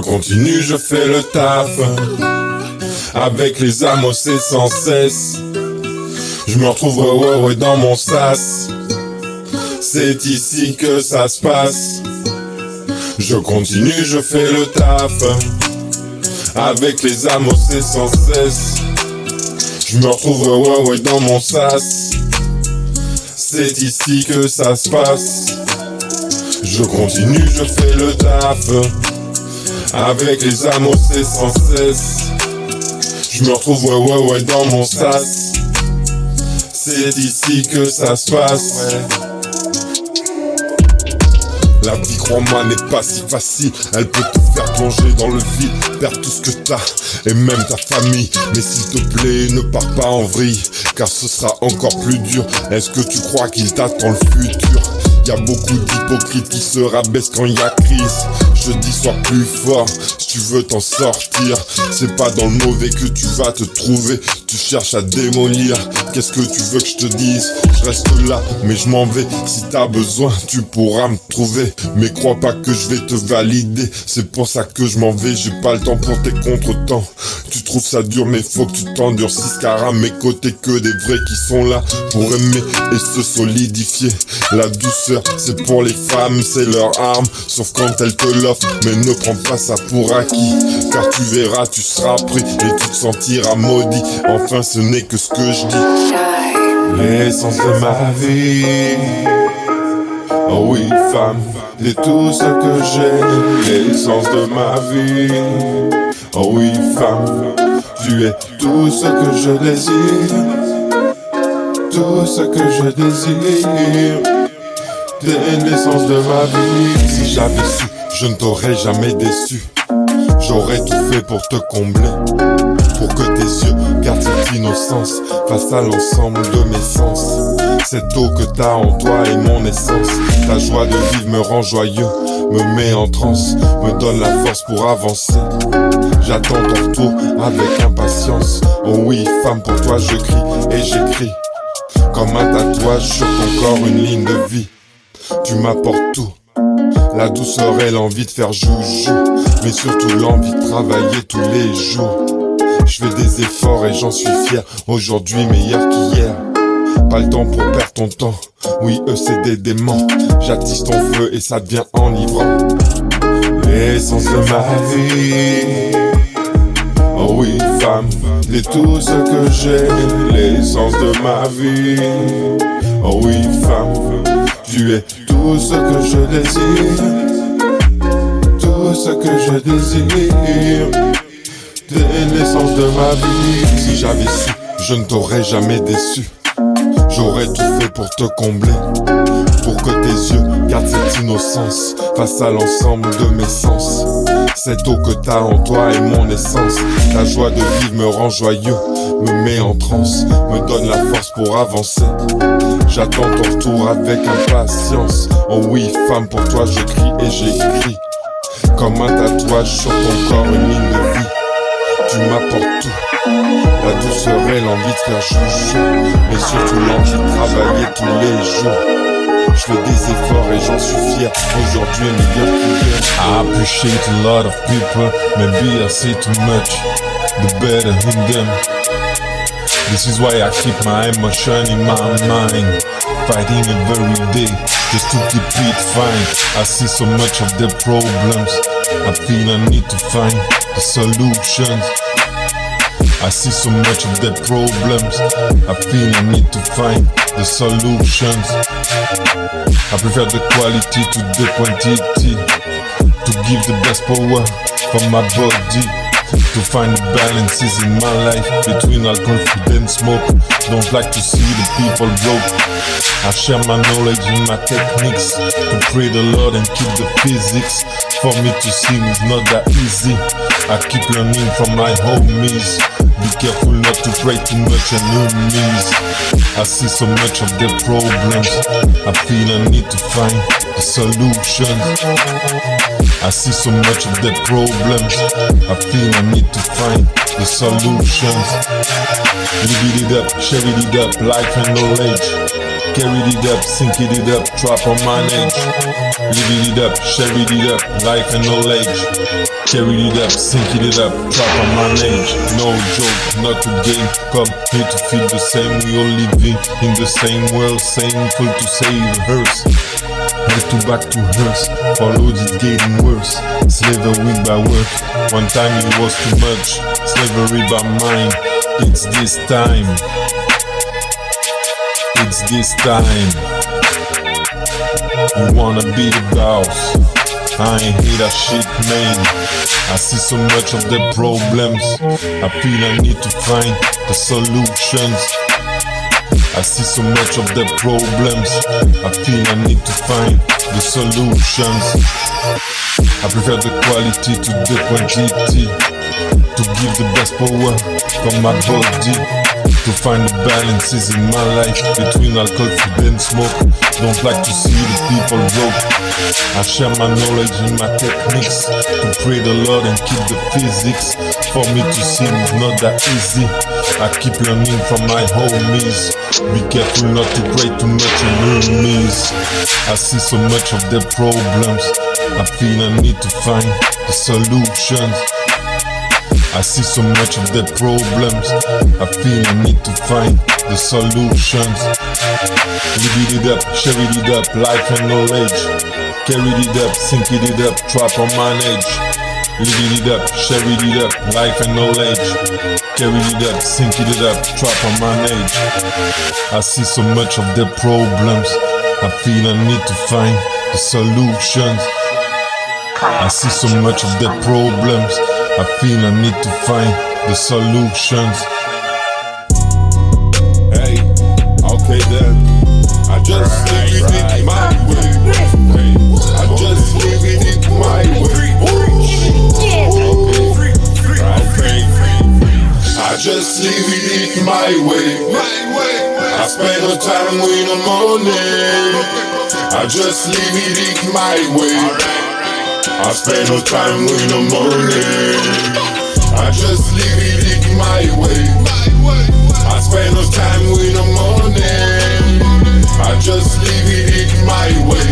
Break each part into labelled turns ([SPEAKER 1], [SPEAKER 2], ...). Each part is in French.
[SPEAKER 1] continue, je fais le taf. Avec les amos c'est sans cesse. Je me retrouve ouais dans mon sas. C'est ici que ça se passe. Je continue, je fais le taf. Avec les amos c'est sans cesse. Je me retrouve ouais dans mon sas. C'est ici que ça se passe. Je continue, je fais le taf. Avec les amos c'est sans cesse. Je me retrouve ouais dans mon sas. C'est ici que ça se passe. La vie, crois-moi, n'est pas si facile. Elle peut te faire plonger dans le vide, perdre tout ce que t'as, et même ta famille. Mais s'il te plaît, ne pars pas en vrille, car ce sera encore plus dur. Est-ce que tu crois qu'il t'attend le futur? Y'a beaucoup d'hypocrites qui se rabaissent quand y a crise. Je dis sois plus fort si tu veux t'en sortir. C'est pas dans le mauvais que tu vas te trouver. Tu cherches à démolir. Qu'est-ce que tu veux que je te dise? Je reste là mais je m'en vais. Si t'as besoin tu pourras me trouver. Mais crois pas que je vais te valider. C'est pour ça que je m'en vais. J'ai pas le temps pour tes contretemps. Tu trouves ça dur mais faut que tu t'endurcisses, car à mes côtés que des vrais qui sont là pour aimer et se solidifier. La douceur c'est pour les femmes, c'est leur arme, sauf quand elles te l'offrent. Mais ne prends pas ça pour acquis, car tu verras, tu seras pris et tu te sentiras maudit. Enfin ce n'est que ce que je dis. L'essence de ma vie. Oh oui femme, t'es tout ce que j'ai. L'essence de ma vie. Oh oui femme, tu es tout ce que je désire. Tout ce que je désire. T'es l'essence de ma vie. Si j'avais su, je ne t'aurais jamais déçu. J'aurais tout fait pour te combler, pour que tes yeux gardent cette innocence face à l'ensemble de mes sens. Cette eau que t'as en toi est mon essence. Ta joie de vivre me rend joyeux, me met en transe, me donne la force pour avancer. J'attends ton retour avec impatience. Oh oui femme, pour toi je crie et j'écris comme un tatouage sur ton corps, une ligne de vie. Tu m'apportes tout, la douceur et l'envie de faire joujou, mais surtout l'envie de travailler tous les jours. Je fais des efforts et j'en suis fier, aujourd'hui meilleur qu'hier. Pas le temps pour perdre ton temps, oui eux c'est des démons. J'attise ton feu et ça devient enivrant. L'essence de ma vie. Oh oui femme, t'es tout ce que j'ai. L'essence de ma vie. Oh oui femme, tu es tout ce que je désire. Tout ce que je désire. T'es l'essence de ma vie. Si j'avais su, je ne t'aurais jamais déçu. J'aurais tout fait pour te combler, pour que tes yeux gardent cette innocence face à l'ensemble de mes sens. Cette eau que t'as en toi est mon essence. Ta joie de vivre me rend joyeux, me met en transe, me donne la force pour avancer. J'attends ton retour avec impatience. Oh oui femme, pour toi je crie et j'écris comme un tatouage sur ton corps, une ligne de vie. Tu m'apportes tout, la douceur et l'envie de faire chouchou, mais surtout l'envie de travailler tous les jours. Je fais des efforts et j'en suis fier, aujourd'hui meilleur qu'hier.
[SPEAKER 2] I appreciate a lot of people, maybe I say too much, the better in them. This is why I keep my emotion in my mind, fighting every day just to keep it fine. I see so much of the problems, I feel I need to find the solutions. I see so much of the problems, I feel I need to find the solutions. I prefer the quality to the quantity, to give the best power for my body, to find the balances in my life between alcohol, food and smoke. Don't like to see the people broke. I share my knowledge and my techniques, to pray the Lord and keep the physics. For me to sing is not that easy, I keep learning from my homies. Be careful not to pray too much and enemies. I see so much of the problems, I feel I need to find the solutions. I see so much of the problems, I feel I need to find the solutions. Live it up, share it up, life and knowledge. Carry it up, sink it up, trap on manage. Live it up, share it up, life and knowledge. carry it up, sinking it up, trap on my age. No joke, not a game, come here to feel the same. We all living in the same world, same full to save hearse. Head to back to hearse, followed it getting worse. Slavery by work, one time it was too much. Slavery by mind, it's this time. It's this time. You wanna be the boss, I ain't hear that shit, man. I see so much of the problems, I feel I need to find the solutions. I see so much of the problems, I feel I need to find the solutions. I prefer the quality to the quantity, to give the best power from my body, to find the balances in my life between alcohol, food and smoke. Don't like to see the people broke. I share my knowledge and my techniques, to pray the Lord and keep the physics. For me to sin is not that easy, I keep learning from my homies. Be careful not to pray too much enemies. I see so much of the problems, I feel I need to find the solutions. I see so much of the problems, I feel I need to find the solutions. Live it up, share it up, life and knowledge. Carry it up, sink it up, trap on manage. Live it up, share it up, life and knowledge. Carry it up, sink it up, trap on manage. I see so much of the problems, I feel I need to find the solutions. I see so much of the problems, I feel I need to find the solutions.
[SPEAKER 1] Hey, okay then, I just leave it my way. Hey, I just leave it my way. Okay, I just leave it my way. I spend no time with no money. I just leave it my way. I spend no time with no money. I just leave it my way. I spend no time with no money. I just leave it my way.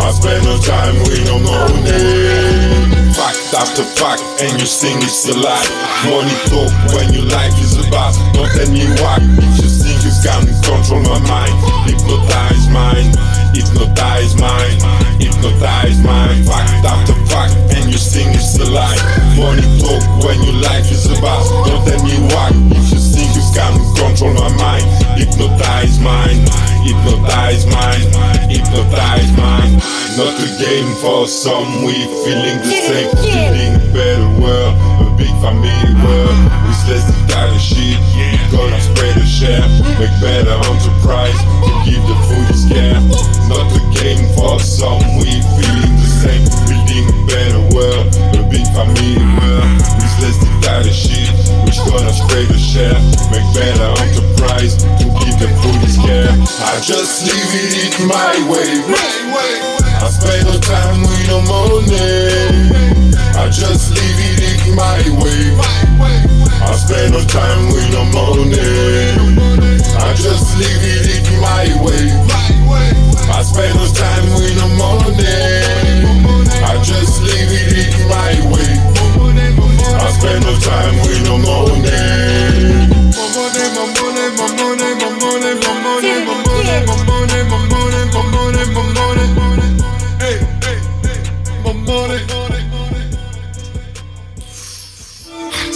[SPEAKER 1] I spend no time with no money. Fact after fact, and you sing it's a lie. Money talk when your life is about. Don't tell me why. If you think you can control my mind, hypnotize mine, hypnotize mine, hypnotize mine. Fact after fact, and you sing it's a lie. Money talk when your life is about. Don't tell me why. If you think you can control my mind, hypnotize mine, hypnotize mine, hypnotize mine. Not a game for some, we feeling the same. Feeling a better world, a big family world. With less kind of shit, we gonna spread the share. Make better enterprise, to give the food is care. Not a game for some, we feeling the same. Building a better world, a big family world. With less kind of shit, we gonna spread the share. Make better enterprise, to give the food is care. I just leave it my way. I spend no time with no money. I just leave it my way. I spend no time with no money. I just leave it my way. I spend no time with no money. I just leave it my way. I spend no time with no money.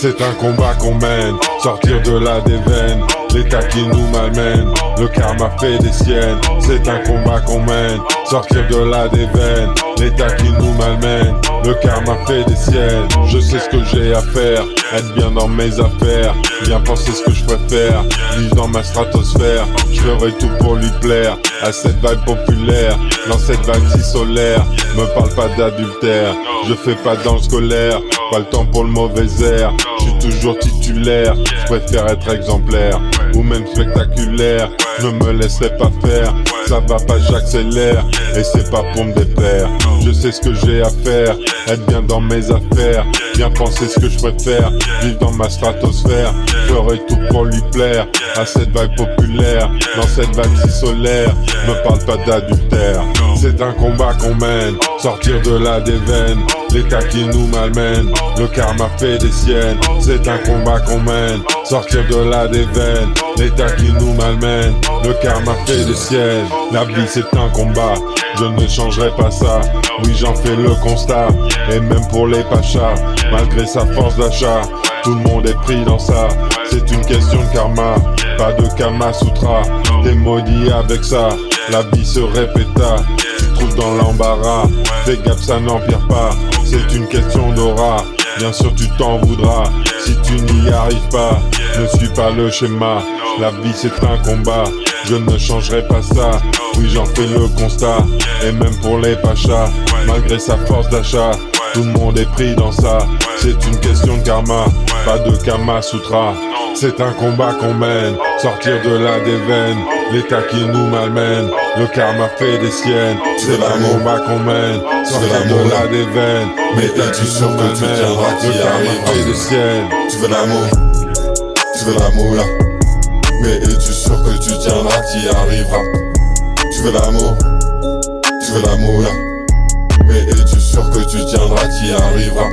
[SPEAKER 2] C'est un combat qu'on mène, sortir de là des veines, l'état qui nous malmène, le karma fait des siennes. C'est un combat qu'on mène, sortir de là des veines, l'état qui nous malmène, le karma fait des siennes. Je sais ce que j'ai à faire, être bien dans mes affaires, bien penser ce que je préfère, vivre dans ma stratosphère. Je ferai tout pour lui plaire, à cette vibe populaire, dans cette vague si solaire. Me parle pas d'adultère, je fais pas dans le scolaire, pas le temps pour le mauvais air. Je suis toujours titulaire, je préfère être exemplaire, ou même spectaculaire. Ne me laissez pas faire, ça va pas j'accélère, et c'est pas pour me déplaire. je sais ce que j'ai à faire, être bien dans mes affaires, bien penser ce que je préfère, vivre dans ma stratosphère, ferai tout pour lui plaire, à cette vague populaire, dans cette vague si solaire, me parle pas d'adultère, c'est un combat qu'on mène, sortir de là des veines, l'état qui nous malmène, le karma fait des siennes, c'est un combat qu'on mène, sortir de là des veines, l'état qui nous malmène, le karma fait des siennes, la vie c'est un combat, je ne changerai pas ça, oui j'en fais le constat, et même pour les pachas, malgré sa force d'achat, tout le monde est pris dans ça, c'est une question de karma, pas de Kama Sutra, t'es maudit avec ça, la vie se répéta, tu te trouves dans l'embarras, fais gaffe ça n'empire pas, c'est une question d'aura, bien sûr tu t'en voudras, si tu n'y arrives pas, ne suis pas le schéma, la vie c'est un combat, je ne changerai pas ça, oui j'en fais le constat, et même pour les pachas, malgré sa force d'achat, tout le monde est pris dans ça, c'est une question de karma, pas de Kama Sutra, c'est un combat qu'on mène, sortir de là des veines, l'état qui nous malmène, le karma fait des siennes, c'est un combat qu'on mène, sortir de là des veines, l'état qui nous malmène, le karma fait des siennes.
[SPEAKER 1] Tu veux l'amour, tu veux l'amour là, mais es-tu sûr que tu tiendras, que tu y arriveras? Tu veux l'amour, tu veux l'amour là, mais es-tu sûr que tu tiendras, que tu y arriveras?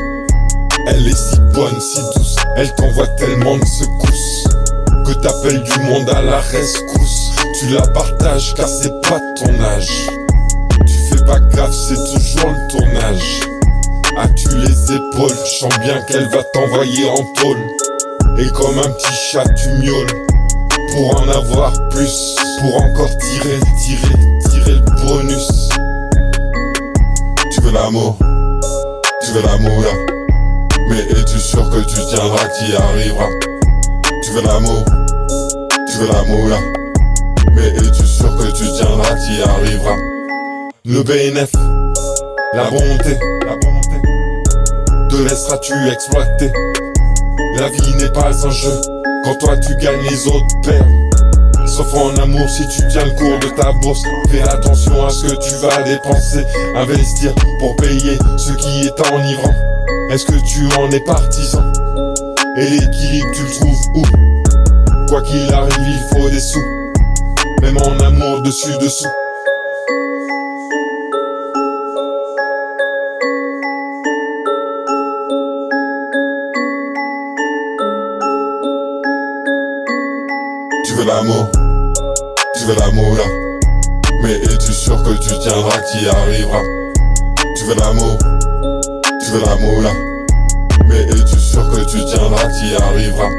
[SPEAKER 1] Elle est si bonne, si douce, elle t'envoie tellement de secousses que t'appelles du monde à la rescousse. Tu la partages car c'est pas ton âge. Tu fais pas gaffe, c'est toujours le tournage. As-tu les épaules, je sens bien qu'elle va t'envoyer en tôle. Et comme un petit chat tu miaules pour en avoir plus, pour encore tirer le bonus. Tu veux l'amour, tu veux l'amour là, mais es-tu sûr que tu tiendras, que tu y arriveras? Tu veux l'amour là, mais es-tu sûr que tu tiendras, que tu y arriveras? Le BNF, la bonté, te laisseras-tu exploiter? La vie n'est pas un jeu, quand toi tu gagnes les autres perdent. Sauf en amour si tu tiens le cours de ta bourse. Fais attention à ce que tu vas dépenser, investir pour payer ce qui est enivrant. Est-ce que tu en es partisan? Et l'équilibre tu le trouves où? Quoi qu'il arrive il faut des sous, même en amour dessus. Tu veux l'amour là, mais es-tu sûr que tu tiendras, que tu y arriveras? Tu veux l'amour là, mais es-tu sûr que tu tiendras, que tu y arriveras?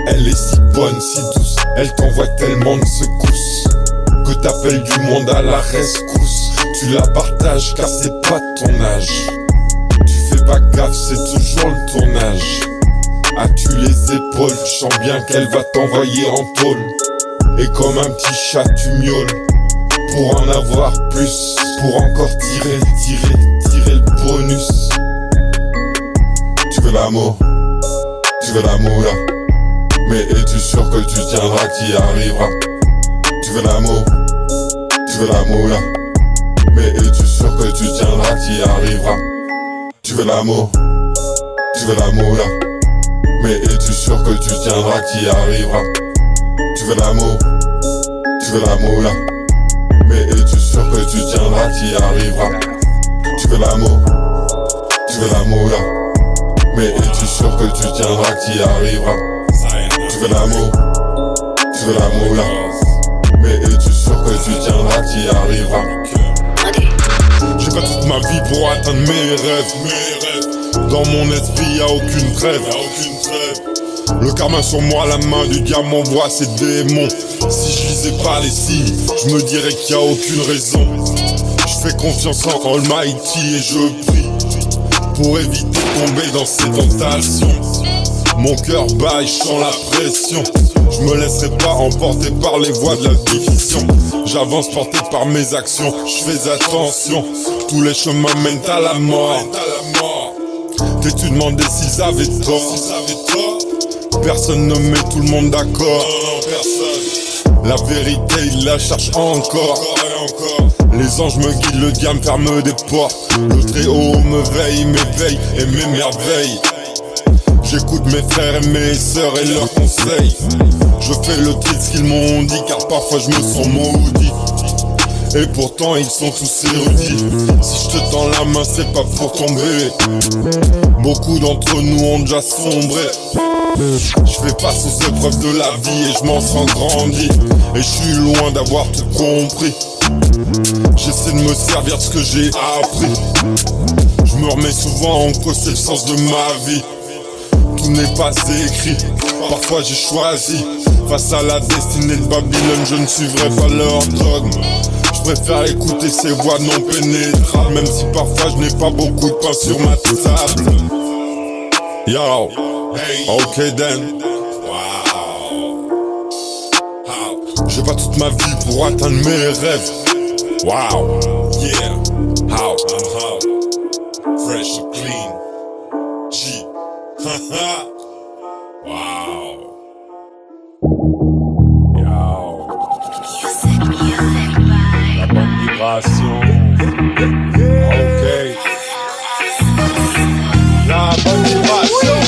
[SPEAKER 1] Elle est si bonne, si douce, elle t'envoie tellement de secousses que t'appelles du monde à la rescousse. Tu la partages car c'est pas ton âge. Tu fais pas gaffe, c'est toujours le tournage. As-tu les épaules, je sens bien qu'elle va t'envoyer en tôle. Et comme un petit chat tu miaules pour en avoir plus, pour encore tirer le bonus. Tu veux l'amour là, mais es-tu sûr que tu tiendras, que tu y arriveras? Tu veux l'amour là, mais es-tu sûr que tu tiendras, que tu y arriveras? Tu veux l'amour là, mais es-tu sûr que tu tiendras, que tu y arriveras? Tu veux l'amour là, mais es-tu sûr que tu tiendras, que tu y arriveras? Tu veux l'amour là, mais es-tu sûr que tu tiendras, que tu y arriveras? Tu veux l'amour là, mais es-tu sûr que tu tiendras, que tu y arriveras? J'ai pas toute ma vie pour atteindre mes rêves. Dans mon esprit y'a aucune trêve. Le karma sur moi, la main du diable m'envoie ses démons. Si je lisais pas les signes, je me dirais qu'il y a aucune raison. Je fais confiance en Almighty et je prie pour éviter de tomber dans ces tentations. Mon cœur bat et je sens la pression. Je me laisserai pas emporter par les voies de la division. J'avance porté par mes actions, je fais attention. Tous les chemins mènent à la mort. T'es-tu demandé s'ils avaient tort? Personne ne met tout le monde d'accord. Personne. La vérité, il la cherche encore. Les anges me guident, le diable ferme des portes. Le Très-Haut me veille, m'éveille et m'émerveille. J'écoute mes frères et mes sœurs et leurs conseils. Je fais le tri de ce qu'ils m'ont dit, car parfois je me sens maudit. Et pourtant ils sont tous érudits. Si je te tends la main, c'est pas pour tomber. Beaucoup d'entre nous ont déjà sombré. Je fais face aux épreuves de la vie et je m'en sens grandi. Et je suis loin d'avoir tout compris. J'essaie de me servir de ce que j'ai appris. Je me remets souvent en cause, c'est le sens de ma vie. Tout n'est pas écrit, parfois j'ai choisi. Face à la destinée de Babylone, je ne suivrai pas leur dogme. Je préfère écouter ces voix non pénétrables, même si parfois je n'ai pas beaucoup de pain sur ma table. Yo, ok then. J'ai pas toute ma vie pour atteindre mes rêves. Wow, yeah, how, fresh and clean. G, haha, wow. Yo, la bonne vibration. Ok, la bonne vibration.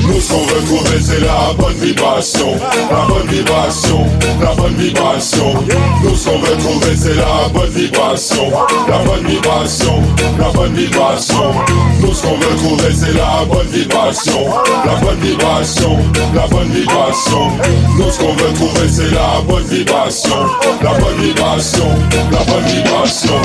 [SPEAKER 1] Nous ce qu'on veut trouver c'est la bonne vibration. La bonne vibration, la bonne vibration. Nous ce qu'on veut trouver c'est la bonne vibration. La bonne vibration, la bonne vibration. Nous ce qu'on veut trouver c'est la bonne vibration. La bonne vibration, la bonne vibration. Nous ce qu'on veut trouver c'est la bonne vibration. La bonne vibration, la bonne vibration.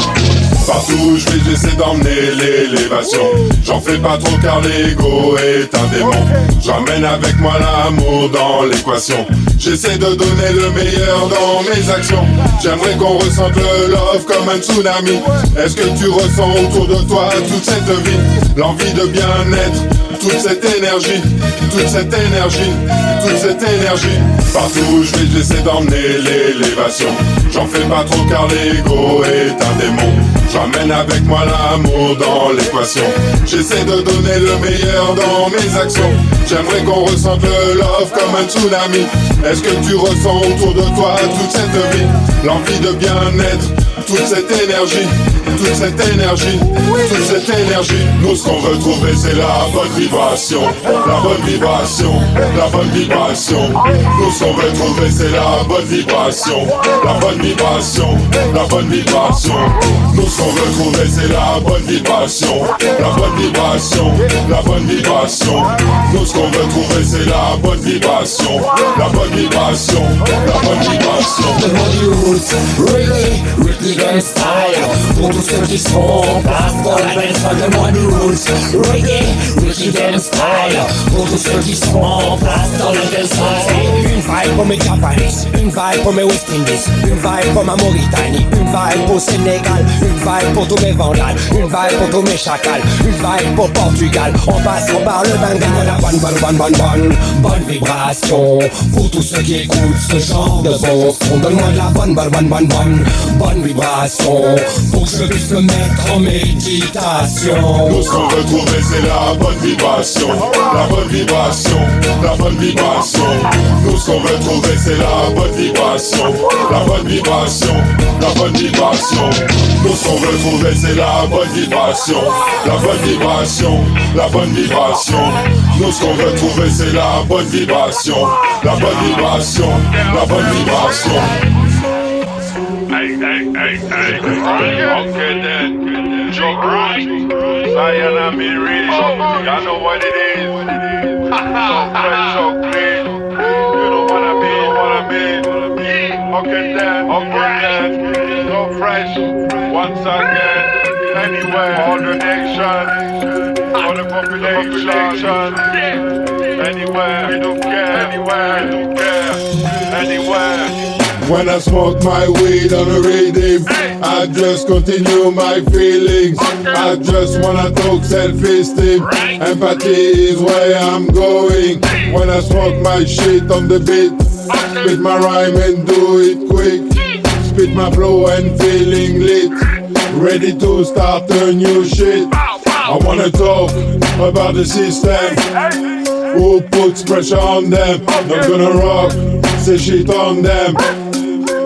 [SPEAKER 1] Partout où je vais j'essaie d'emmener l'élévation. J'en fais pas trop car l'ego est un démon. J'emmène avec moi l'amour dans l'équation. J'essaie de donner le meilleur dans mes actions. J'aimerais qu'on ressente le love comme un tsunami. Est-ce que tu ressens autour de toi toute cette vie? L'envie de bien-être, toute cette énergie, toute cette énergie, toute cette énergie. Partout où je vais j'essaie d'emmener l'élévation. J'en fais pas trop car l'ego est un démon. J'emmène avec moi l'amour dans l'équation. J'essaie de donner le meilleur dans mes actions. J'aimerais qu'on ressente le love comme un tsunami. Est-ce que tu ressens autour de toi toute cette vie? L'envie de bien-être, toute cette énergie, toute cette énergie, toute cette énergie. Nous ce qu'on veut trouver c'est la bonne vibration. La bonne vibration, la bonne vibration. Nous ce qu'on veut trouver c'est la bonne vibration. La bonne vibration, la bonne vibration. Nous ce qu'on veut trouver c'est la bonne vibration. La bonne vibration, la bonne vibration. Nous ce qu'on veut trouver c'est la bonne vibration. La bonne vibration, la bonne vibration.
[SPEAKER 3] Reggae style, pour tous ceux qui sont en place dans la belle salle de moi roots. Reggae style, pour tous ceux qui sont en place dans la belle salle. Une vibe pour mes Japanese, une vibe pour mes West Indies, une vibe pour ma Mauritanie, une vibe pour Sénégal, une vibe pour tous mes Vandales, une vibe pour tous mes Chacals, une vibe pour Portugal. En passant par le Bengale, la bonne vibration pour tous ceux qui écoutent ce genre de bon son. Donne-moi de la bonne vibration pour que je puisse me mettre en méditation.
[SPEAKER 1] Nous ce qu'on veut trouver c'est la bonne vibration. La bonne vibration, la bonne vibration. Nous ce qu'on veut trouver c'est la bonne vibration. La bonne vibration, la bonne vibration. Nous ce qu'on veut trouver c'est la bonne vibration. La bonne vibration, la bonne vibration. Nous ce qu'on veut trouver c'est la bonne vibration. La bonne vibration, la bonne vibration.
[SPEAKER 4] Okay then, Joe Bruce, Zion and Miri, y'all know what it is. So fresh, so clean, you know what I mean. Okay then, so fresh, once again, anywhere, all the nation, all the population, anywhere, we don't care, anywhere.
[SPEAKER 1] When I smoke my weed on a rhythm, I just continue my feelings. I just wanna talk self-esteem. Empathy is where I'm going. When I smoke my shit on the beat, spit my rhyme and do it quick. Spit my flow and feeling lit, ready to start a new shit. I wanna talk about the system, who puts pressure on them. Not gonna rock, say shit on them.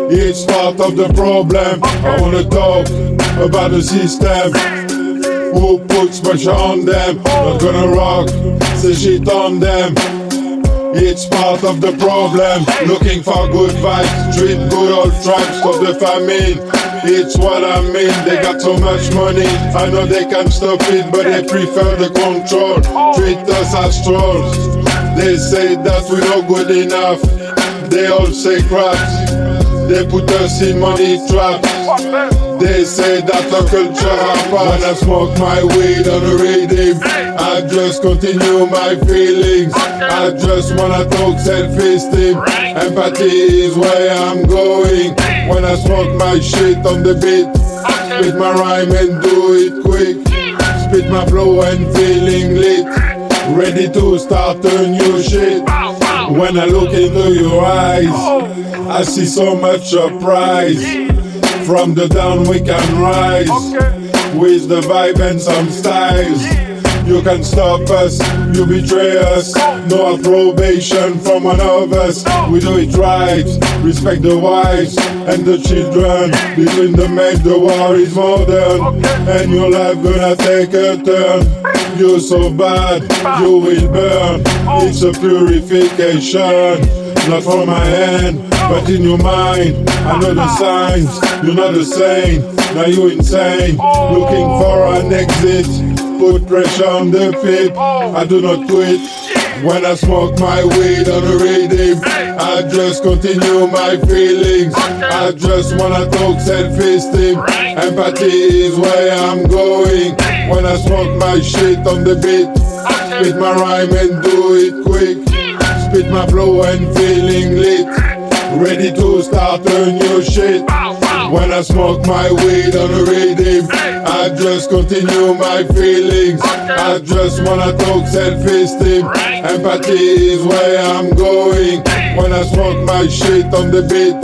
[SPEAKER 1] It's part of the problem. I wanna talk about the system. Who puts pressure on them? Not gonna rock, say shit on them. It's part of the problem. Looking for good vibes, treat good old tribes of the famine. It's what I mean, they got so much money. I know they can stop it, but they prefer the control. Treat us as trolls. They say that we're not good enough. They all say craps. They put us in money traps. They say that our culture apart. When I smoke my weed on the rhythm, I just continue my feelings. I just wanna talk self-esteem. Empathy is where I'm going. When I smoke my shit on the beat, spit my rhyme and do it quick. Spit my flow and feeling lit. Ready to start a new shit. When I look into your eyes, I see so much surprise. From the down we can rise, with the vibe and some styles. You can stop us, you betray us. No approbation from one of us. We do it right, respect the wives and the children. Between the men, the war is modern, and your life gonna take a turn. You're so bad, you will burn. It's a purification, not from my hand, but in your mind. I know the signs, you're not the same. Now you insane, looking for an exit. Put pressure on the pit, I do not quit. When I smoke my weed on the rhythm, I just continue my feelings. I just wanna talk self-esteem. Empathy is where I'm going. When I smoke my shit on the beat, spit my rhyme and do it quick. Spit my flow and feeling lit. Ready to start a new shit. When I smoke my weed on the rhythm, I just continue my feelings. I just wanna talk self-esteem. Empathy is where I'm going. When I smoke my shit on the beat,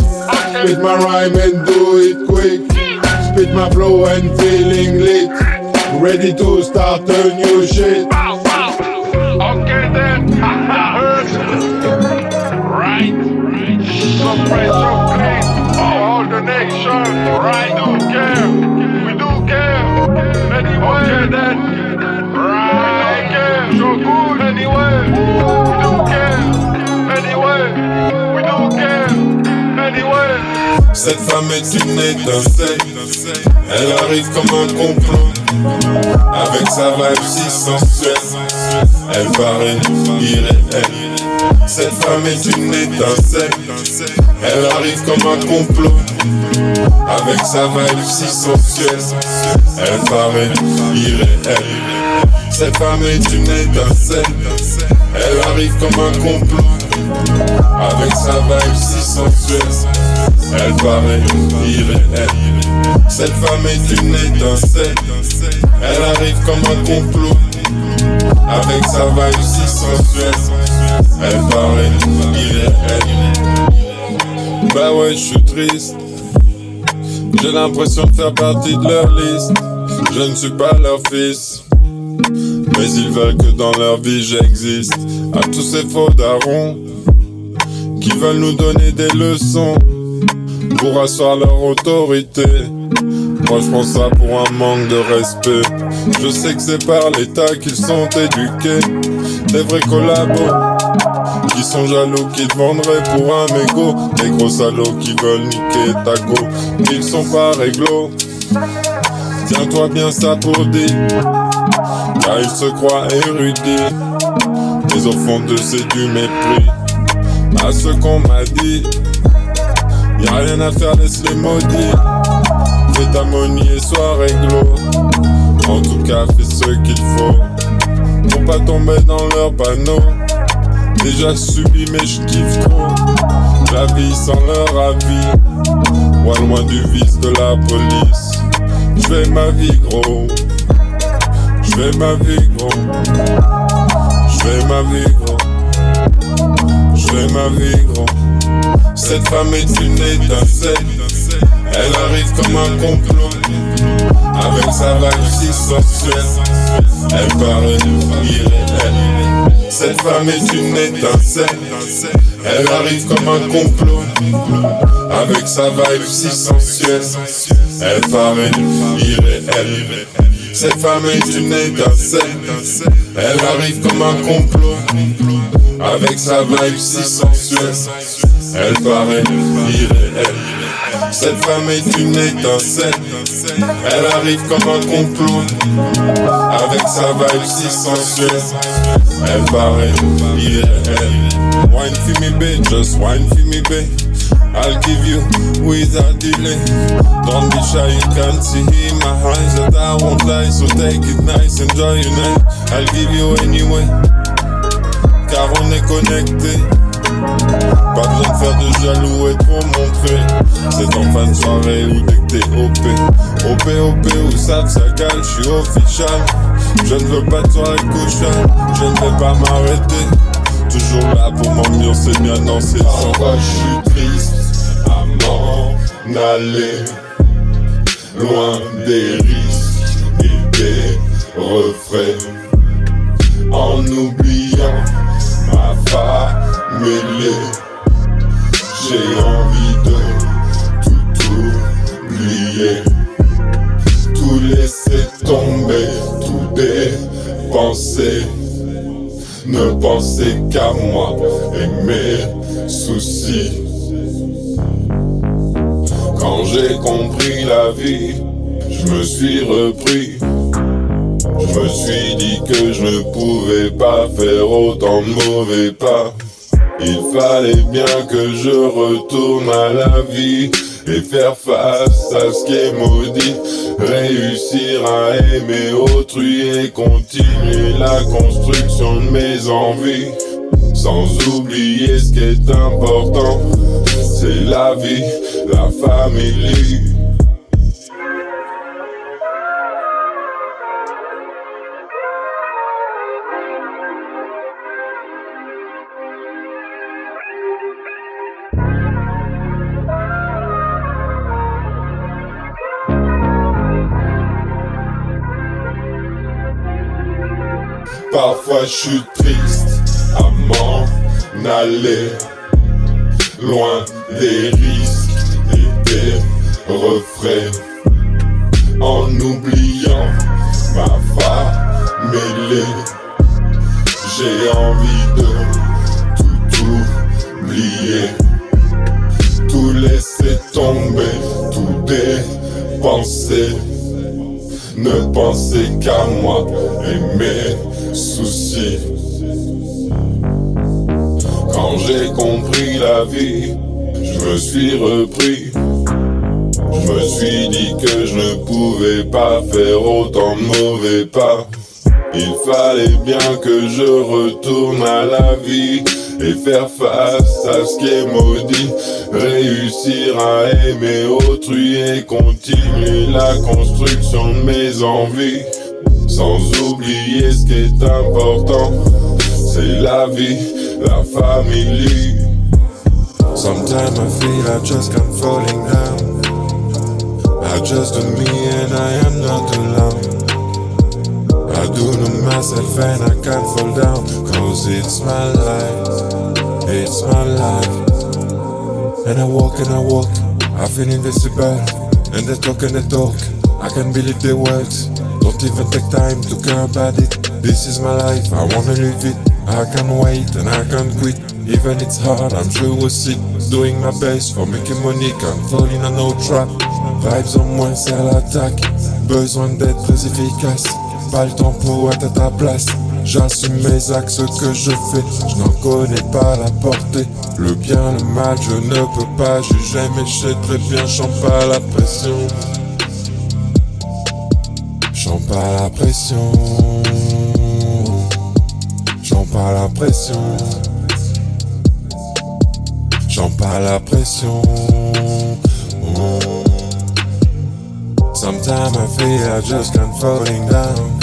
[SPEAKER 1] spit my rhyme and do it quick. Spit my flow and feeling lit. Ready to start a new shit.
[SPEAKER 4] Okay then. Right. So fresh, so clean. All the nation. Right. We do care. We do care. Anyway. Okay then. Right. Care. So good. Anyway. We do care. Anyway. We do care. Anyway.
[SPEAKER 2] Cette femme est une étincelle. Elle arrive comme un complot. Avec sa vibe si sensuelle, elle paraît irréelle. Cette femme est une étincelle. Elle arrive comme un complot. Avec sa vibe si sensuelle, elle paraît irréelle. Cette femme est une étincelle. Elle arrive comme un complot. Avec sa vibe si sensuelle, elle paraît irréelle. Cette femme est une étincelle. Elle arrive comme un complot. Avec sa vibe si sensuelle, elle paraît irréelle. Bah ouais, je suis triste. J'ai l'impression de faire partie de leur liste. Je ne suis pas leur fils, mais ils veulent que dans leur vie j'existe. À tous ces faux darons qui veulent nous donner des leçons pour asseoir leur autorité. Moi je prends ça pour un manque de respect. Je sais que c'est par l'État qu'ils sont éduqués. Des vrais collabos qui sont jaloux, qui te vendraient pour un mégot. Des gros salauds qui veulent niquer ta go. Ils sont pas réglo. Tiens-toi bien ça pour dire, car ils se croient érudits. Mais au fond de c'est du mépris à ce qu'on m'a dit. Y'a rien à faire, laisse-les maudire. Fais ta money et sois réglo. En tout cas fais ce qu'il faut pour pas tomber dans leurs panneaux. Déjà subi mais j'kiffe trop la vie sans leur avis. Ouais, loin du vice de la police. J'fais ma vie gros. J'fais ma vie gros. J'fais ma vie gros. J'fais ma vie gros. Cette femme est une étincelle. Elle arrive comme un complot. Avec sa vibe si sensuelle, elle paraît irréelle. Cette femme est une étincelle. Elle arrive comme un complot.
[SPEAKER 1] Avec sa vibe si sensuelle, elle paraît irréelle. Cette femme est une étincelle, elle arrive comme un complot. Avec sa vibe si sensuelle, elle paraît irréelle. Cette femme est une étincelle, elle arrive comme un complot. Avec sa vibe si sensuelle, elle paraît irréelle. Wine for me babe, just wine for me babe. I'll give you without delay. Don't be shy, you can't see in my eyes that I won't lie. So take it nice, enjoy your night. I'll give you anyway, car on est connecté. Pas besoin de faire de jalouette pour montrer. C'est en fin de soirée ou dès que t'es OP ou savent ça cale, j'suis official. Je ne veux pas de soirée couchale, je ne vais pas m'arrêter. Toujours là pour m'ambiancer, bien danser. Parfois j'suis triste à m'en aller, loin des risques et des refrains, en oubliant ma famille. J'ai envie de tout oublier, tout laisser tomber, tout dépenser. Ne penser qu'à moi et mes soucis. Quand j'ai compris la vie, je me suis repris. Je me suis dit que je ne pouvais pas faire autant de mauvais pas. Il fallait bien que je retourne à la vie et faire face à ce qui est maudit. Réussir à aimer autrui et continuer la construction de mes envies. Sans oublier ce qui est important, c'est la vie, la famille. Parfois je suis triste à m'en aller, loin des risques et des refrains, en oubliant ma famille. J'ai envie de tout oublier, tout laisser tomber, tout dépenser. Ne penser qu'à moi et mes soucis. Quand j'ai compris la vie, je me suis repris. Je me suis dit que je ne pouvais pas faire autant de mauvais pas. Il fallait bien que je retourne à la vie et faire face à ce qui est maudit. Réussir à aimer autrui et continuer la construction de mes envies. Sans oublier ce qui est important, c'est la vie, la famille. Sometimes I feel I just can't falling down. I just do me and I am not alone. I do know myself and I can't fall down, cause it's my life, it's my life. And I walk, I feel invincible. And they talk, I can't believe their words. Don't even take time to care about it. This is my life, I wanna live it. I can't wait and I can't quit. Even it's hard, I'm sure we'll see. Doing my best for making money, can't fall in a no trap. Vibes en moins, c'est à l'attaque. Besoin d'être très efficace. Pas le temps pour être à ta place. J'assume mes actes, ce que je fais. Je n'en connais pas la portée. Le bien, le mal, je ne peux pas juger, mais je sais très bien, je sens pas la pression. Je sens pas la pression. Je sens pas la pression. Je sens pas la pression. Sometimes I feel I just can't falling down.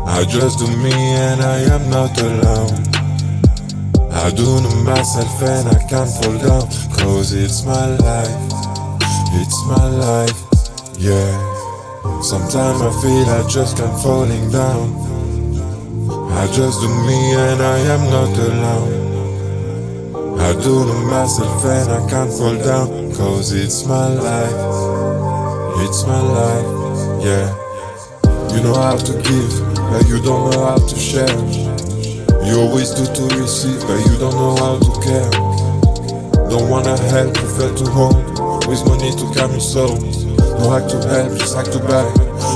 [SPEAKER 1] I just do me and I am not alone. I do know myself and I can't fall down, cause it's my life, it's my life, yeah. Sometimes I feel I just can't falling down. I just do me and I am not alone. I do to myself and I can't fall down, cause it's my life. It's my life, yeah. You know how to give, but you don't know how to share. You always do to receive, but you don't know how to care. Don't wanna help, prefer to hold. With money to calm your soul. No act to help, just act to buy.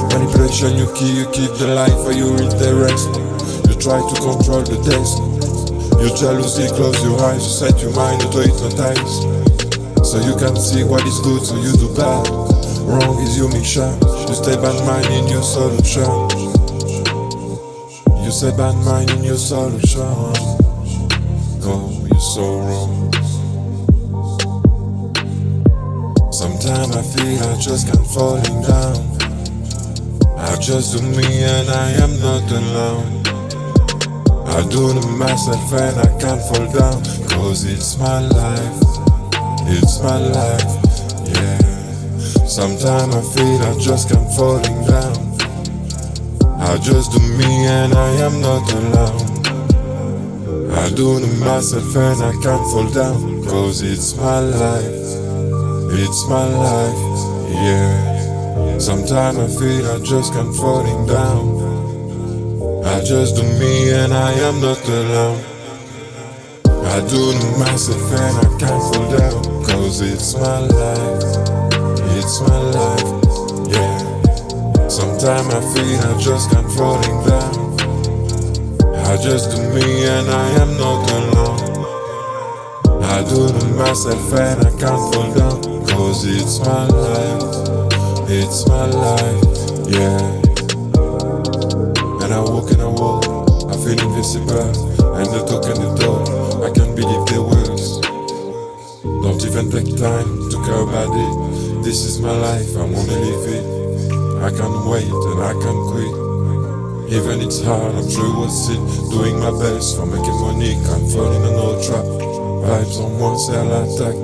[SPEAKER 1] Manipulation, you keep the life, or you read the rest. You try to control the destiny. Your jealousy, close your eyes, you set your mind to hypnotize. So you can see what is good, so you do bad. Wrong is your mission. You stay bad mind in your solution. You say bad mind in your solution. Oh, you're so wrong. Sometimes I feel I just can't falling down. I just do me and I am not alone. I do to myself and I can't fall down, cause it's my life. It's my life, yeah. Sometimes I feel I just can't falling down. I just do me and I am not alone. I do to myself and I can't fall down, cause it's my life. It's my life, yeah. Sometimes I feel I just can't falling down. I just do me and I am not alone. I do to myself and I can't fall down, cause it's my life. It's my life, yeah. Sometimes I feel I just can't falling down. I just do me and I am not alone. I do to myself and I can't fall down, cause it's my life. It's my life, yeah. And I walk, I feel invisible. And the talk and the door, I can't believe their words. Don't even take time to care about it. This is my life, I wanna live it. I can't wait and I can't quit. Even it's hard, I'm sure what's it. Doing my best for making money, can't fall in an old trap. Vibes on one cell attack.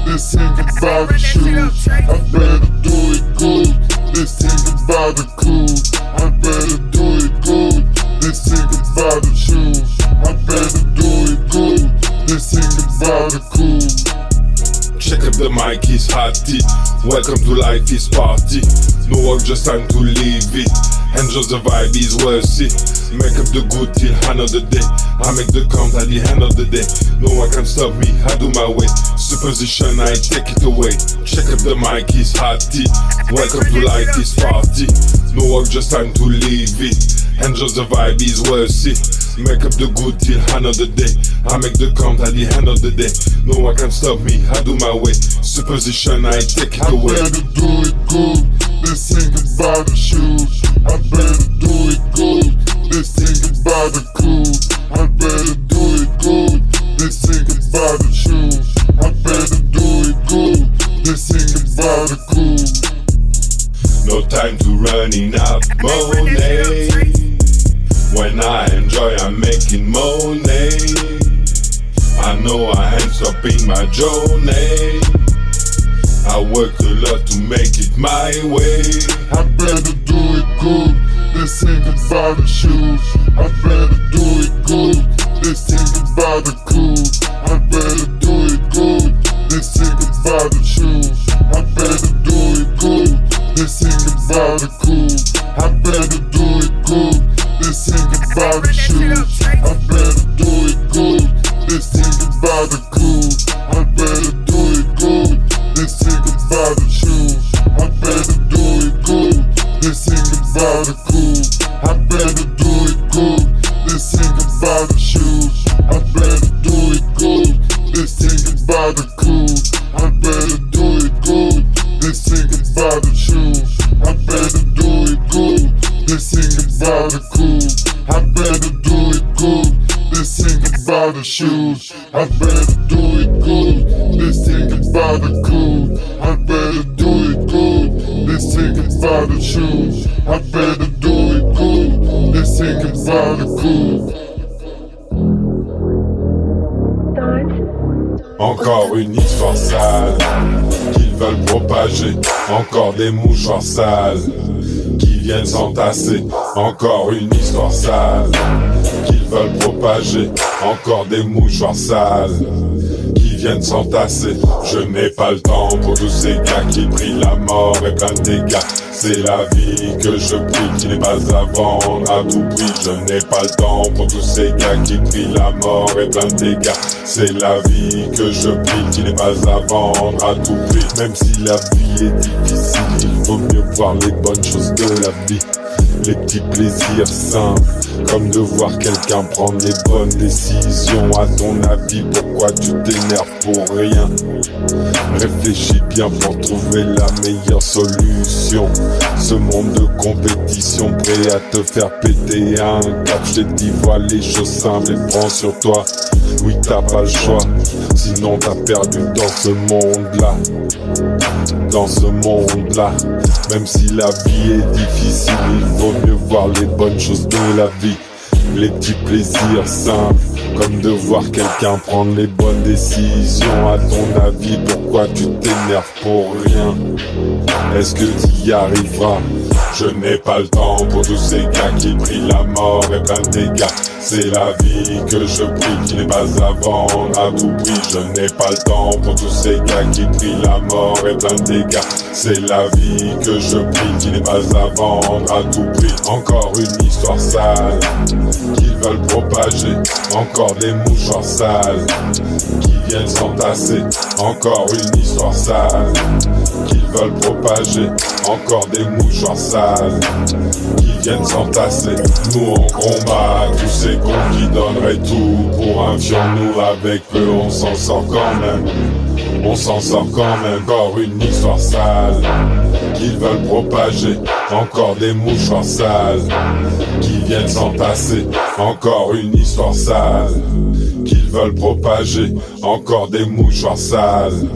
[SPEAKER 5] This ain't about the shoes. I better do it good. This ain't about the cool. I better do it good. This ain't about the shoes. I better do it good. This ain't about the cool.
[SPEAKER 2] Check up the mic, it's hearty. Welcome to life, is party. No work, just time to leave it. And just the vibe is worth it. Make up the good till another day. I make the count at the end of the day. No one can stop me, I do my way. Supposition, I take it away. Check up the mic, it's hearty. Welcome to life, is party. No work, just time to leave it. And just the vibe is worth it. Make up the good till another day. I make the count at the end of the day. No one can stop me, I do my way. Supposition, I take it away.
[SPEAKER 5] I better do it good. This ain't about the shoes. I better do it good. This ain't about the cool. I better do it good. This ain't about the shoes. I better do it good. This ain't about the cool.
[SPEAKER 2] No time to running up money. When I enjoy, I'm making money. I know I ain't stopping my journey. I work a lot to make it my way.
[SPEAKER 5] I better do it good. This ain't about the shoes. I better do it good. This ain't about the cool. I better do it good. This ain't about the shoes. I better do it good. This ain't about the cool. I better do it good. This ain't about the shoes. I better do it good. This ain't about the cool. I better do it good. This ain't about the shoes. I better do it good. This ain't about the cool. I better do it good. This ain't about the shoes. I better do it good. This ain't about the cool. I better do it good. This ain't about the shoes. I better do it good. This ain't about the cool. I better do it good. This ain't about the shoes. I better do it good. This ain't about the cool. I better do it good. This ain't about the shoes. I better do it good. This ain't about the cool.
[SPEAKER 6] Start
[SPEAKER 1] Encore une histoire sale qu'ils veulent propager. Encore des mouchoirs sales qui viennent s'entasser. Encore une histoire sale qu'ils veulent propager. Encore des mouchoirs sales qui viennent s'entasser. Je n'ai pas le temps pour tous ces gars qui prient la mort et plein de dégâts. C'est la vie que je prie qui n'est pas à vendre à tout prix. Je n'ai pas le temps pour tous ces gars qui prient la mort et plein de dégâts. C'est la vie que je prie qui n'est pas à vendre à tout prix. Même si la vie est difficile, il faut mieux voir les bonnes choses de la vie. Les petits plaisirs simples, comme de voir quelqu'un prendre les bonnes décisions. À ton avis, pourquoi tu t'énerves pour rien? Réfléchis bien pour trouver la meilleure solution. Ce monde de compétition prêt à te faire péter un cap. Je t'ai dit, vois les choses simples et prends sur toi. Oui, t'as pas le choix, sinon t'as perdu dans ce monde-là. Dans ce monde-là, même si la vie est difficile, il vaut mieux voir les bonnes choses de la vie. Les petits plaisirs simples, comme de voir quelqu'un prendre les bonnes décisions. À ton avis, pourquoi tu t'énerves pour rien? Est-ce que tu y arriveras? Je n'ai pas le temps pour tous ces gars qui prient la mort et plein de dégâts. C'est la vie que je prie qui n'est pas à vendre à tout prix. Je n'ai pas le temps pour tous ces gars qui prient la mort et plein de dégâts. C'est la vie que je prie qui n'est pas à vendre à tout prix. Encore une histoire sale qu'ils veulent propager. Encore des mouchoirs sales qui viennent s'entasser. Encore une histoire sale qu'ils veulent propager. Encore des mouchoirs sales qui viennent s'entasser. Nous on combat tous ces cons qui donneraient tout pour un fion. Nous avec eux on s'en sort quand même. On s'en sort quand même. Encore une histoire sale qu'ils veulent propager. Encore des mouchoirs sales qui viennent s'entasser. Encore une histoire sale qu'ils veulent propager. Encore des mouchoirs sales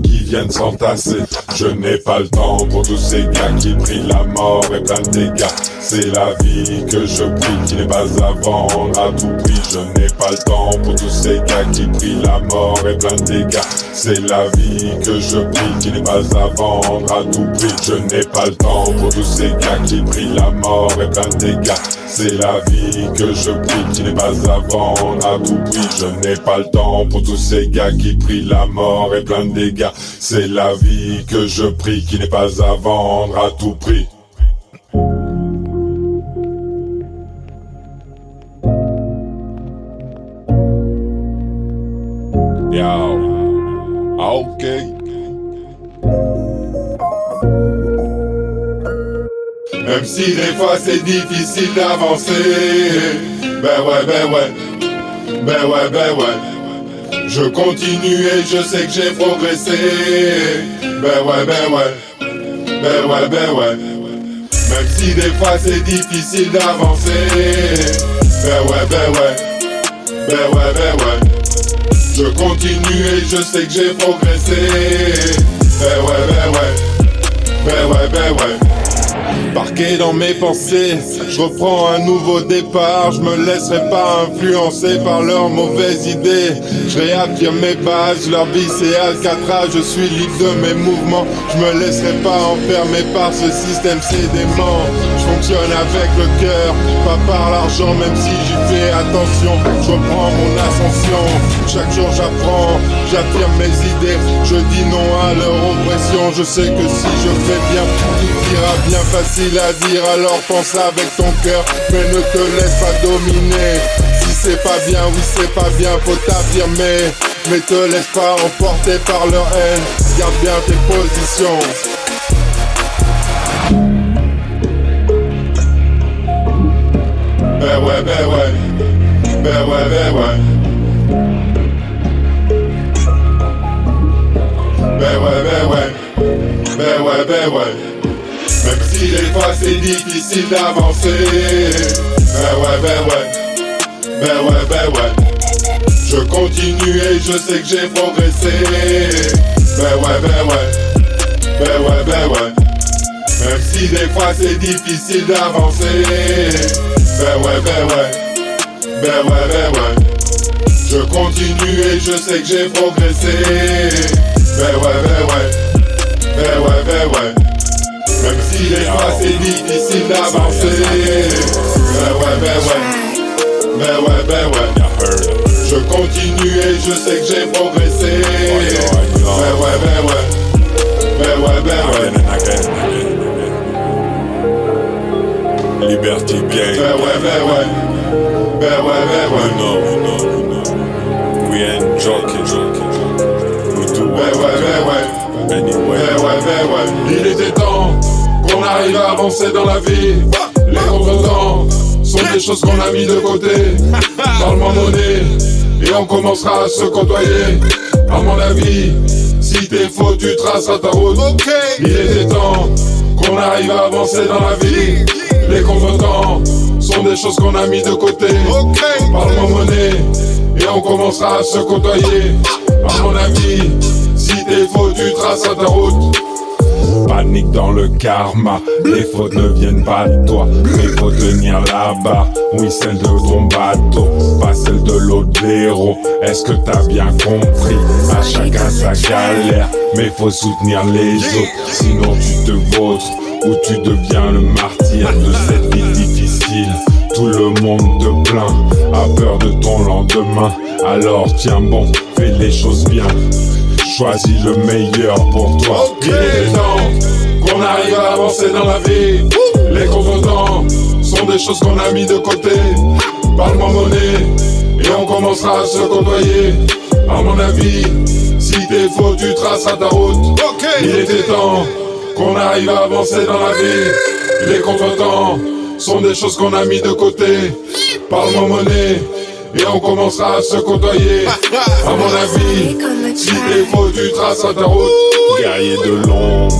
[SPEAKER 1] qui viennent s'entasser. Je n'ai pas le temps pour tous ces gars qui prient la mort et plein de dégâts. C'est la vie que je prie qui n'est pas à vendre à tout prix. Je n'ai pas le temps pour tous ces gars qui prient la mort et plein de dégâts. C'est la vie que je prie qui n'est pas à vendre à tout prix. Je n'ai pas le temps pour tous ces gars qui prient la mort et plein de dégâts. C'est la vie que je prie qui n'est pas à vendre à tout prix. Je n'ai pas le temps pour tous ces gars qui prient la mort et plein de dégâts. C'est la vie que je prie qui n'est pas à vendre à tout prix. Yo, ok. Même si des fois c'est difficile d'avancer, ben ouais. Je continue et je sais que j'ai progressé, ben ouais. Même si des fois c'est difficile d'avancer, ben ouais. Je continue et je sais que j'ai progressé, ben ouais. Parqué dans mes pensées, je reprends un nouveau départ. Je me laisserai pas influencer par leurs mauvaises idées. Je réaffirme mes bases, leur vie c'est Alcatraz. Je suis libre de mes mouvements, je me laisserai pas enfermer par ce système, c'est dément. Je fonctionne avec le cœur, pas par l'argent, même si j'y fais attention. Je reprends mon ascension, chaque jour j'apprends, j'affirme mes idées. Je dis non à leur oppression, je sais que si je fais bien, tout ira bien. Facile à dire, alors pense avec ton cœur, mais ne te laisse pas dominer. Si c'est pas bien, oui c'est pas bien, faut t'affirmer, mais te laisse pas emporter par leur haine. Garde bien tes positions. Ben ouais. Même si des fois c'est difficile d'avancer, ben ouais. Je continue et je sais que j'ai progressé, ben ouais. Même si des fois c'est difficile d'avancer, ben ouais. Je continue et je sais que j'ai progressé. Ben ouais. Même si des fois c'est difficile d'avancer. Ben ouais. Je continue et je sais que j'ai progressé. Ben ouais.
[SPEAKER 2] Liberty Gang.
[SPEAKER 1] Ben ouais.
[SPEAKER 2] No. We ain't joking. We do
[SPEAKER 1] Ben
[SPEAKER 2] anyway.
[SPEAKER 1] Il était temps qu'on arrive à avancer dans la vie. Les contretemps sont des choses qu'on a mis de côté. Parle-moi monnaie et on commencera à se côtoyer. À mon avis, si t'es faux, tu traceras ta route. Il était temps qu'on arrive à avancer dans la vie. Les contretemps sont des choses qu'on a mis de côté. Parle-moi monnaie et on commencera à se côtoyer. À mon avis, si t'es faux, tu traceras ta route.
[SPEAKER 2] Panique dans le karma, les fautes ne viennent pas de toi, mais faut tenir là-bas. Oui, celle de ton bateau, pas celle de l'autre héros. Est-ce que t'as bien compris? À chacun sa galère, mais faut soutenir les autres. Sinon tu te vautres ou tu deviens le martyr de cette vie difficile. Tout le monde te plaint, a peur de ton lendemain. Alors tiens bon, fais les choses bien. Choisis le meilleur pour toi.
[SPEAKER 1] Il est temps qu'on arrive à avancer dans la vie. Les contretemps sont des choses qu'on a mis de côté. Parle-moi monnaie et on commencera à se côtoyer. À mon avis, si t'es faux, tu traceras ta route. Il était temps qu'on arrive à avancer dans la vie. Les contretemps sont des choses qu'on a mis de côté. Parle-moi monnaie et on commencera à se côtoyer. À mon avis, si t'es faux, tu traceras ta route.
[SPEAKER 2] Guerrier de l'ombre,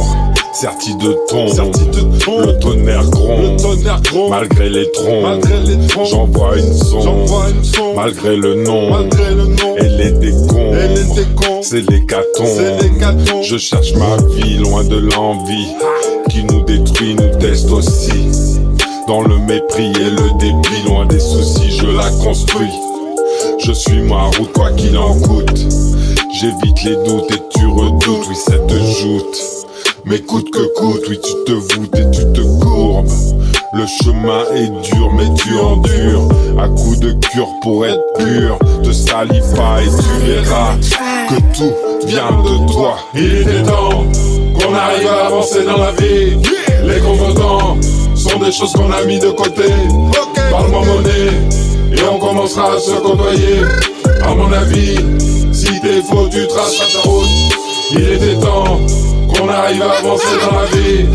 [SPEAKER 2] serti de tombe, le tonnerre gronde, malgré les troncs, j'envoie une sonde, malgré le nom, et les décombres, c'est l'hécatombe. Je cherche ma vie loin de l'envie, qui nous détruit, nous teste aussi. Dans le mépris et le dépit, loin des soucis, je la construis. Je suis ma route, quoi qu'il en coûte. J'évite les doutes et tu redoutes, oui, ça te joute. Mais coûte que coûte, oui, tu te voûtes et tu te courbes. Le chemin est dur, mais tu endures. À coups de cure pour être pur, te salis pas et tu verras que tout vient de toi.
[SPEAKER 1] Il était temps qu'on arrive à avancer dans la vie. Les contretemps sont des choses qu'on a mis de côté. Parle-moi monnaie et on commencera à se côtoyer. À mon avis, si t'es faux, tu traceras ta route. Il était temps qu'on arrive à avancer dans la vie.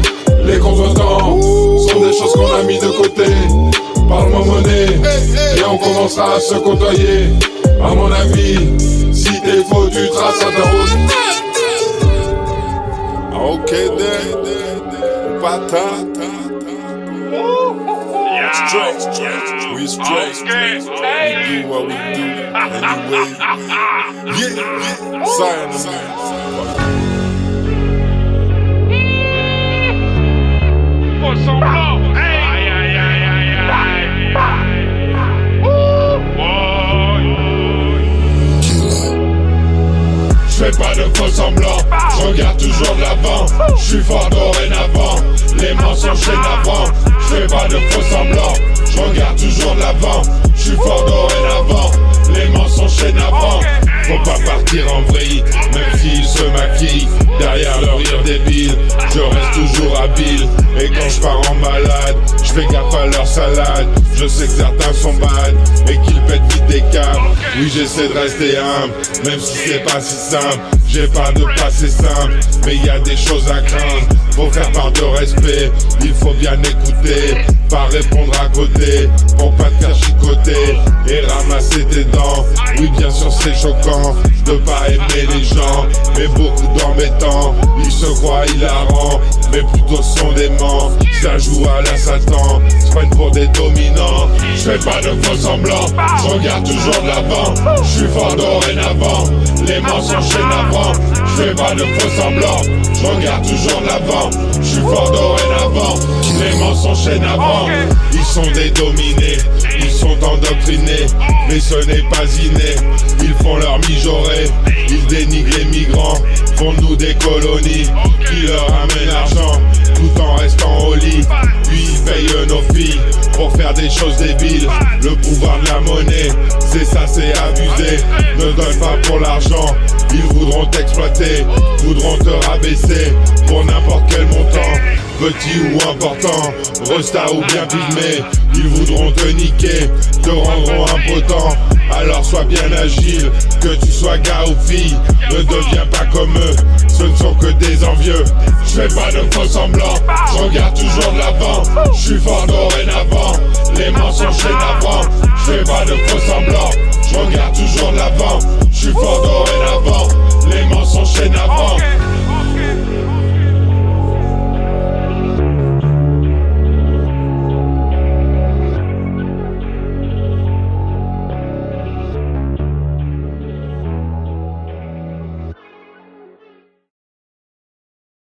[SPEAKER 1] Les contretemps sont des choses qu'on a mis de côté. Parle-moi monnaie et on commencera à se côtoyer. À mon avis, si t'es faux, tu traceras ta route.
[SPEAKER 2] Ok then, Pata. Straight, we straight. We do what we do anyway. Yeah,
[SPEAKER 4] Faut semblant. Aïe, aïe, aïe, aïe, aïe.
[SPEAKER 1] Je fais pas de faux semblants, je regarde toujours de l'avant. Je suis fort dorénavant, les mensonges chaînent. Je fais pas de faux semblants, je regarde toujours de l'avant. Je suis fort dorénavant, les mensonges chaînent. Faut pas partir en vrille, même s'ils se maquillent. Derrière leur rire débile, je reste toujours habile. Et quand je pars en malade, je fais gaffe à leur salade. Je sais que certains sont bad et qu'ils pètent vite des câbles. Oui, j'essaie de rester humble, même si c'est pas si simple. J'ai pas de passé simple, mais y a des choses à craindre. Faut faire part de respect, il faut bien écouter, pas répondre à côté, pour pas te faire chicoter et ramasser tes dents. Oui, bien sûr c'est choquant de pas aimer les gens, mais beaucoup dans mes temps, ils se croient hilarants, mais plutôt sont déments. Ça joue à la Satan, se prennent pour des dominants. Je fais pas de faux semblants, je regarde toujours de l'avant. Je suis fort dorénavant, les mensonges chaînent. Je fais pas de faux semblants, je regarde toujours de l'avant. Je suis fort dorénavant, les mensonges chaînent. Ils sont des dominés, ils sont endoctrinés, mais ce n'est pas inné. Ils font leur mijaurée, ils dénigrent les migrants, font de nous des colonies qui leur amènent l'argent tout en restant au lit. Puis ils payent nos filles pour faire des choses débiles. Le pouvoir de la monnaie, c'est ça, c'est abusé. Ne donne pas pour l'argent, ils voudront t'exploiter, voudront te rabaisser pour n'importe quel montant, petit ou important, resta ou bien pygmé. Ils voudront te niquer, te rendront impotent. Alors sois bien agile, que tu sois gars ou fille, ne deviens pas comme eux, ce ne sont que des envieux. Je fais pas de faux semblants, je regarde toujours de l'avant. Je suis fort dorénavant, les mensonges c'est navrant. Je fais pas de faux semblants, je regarde toujours de l'avant. Je suis fort dorénavant, les mensonges c'est navrant.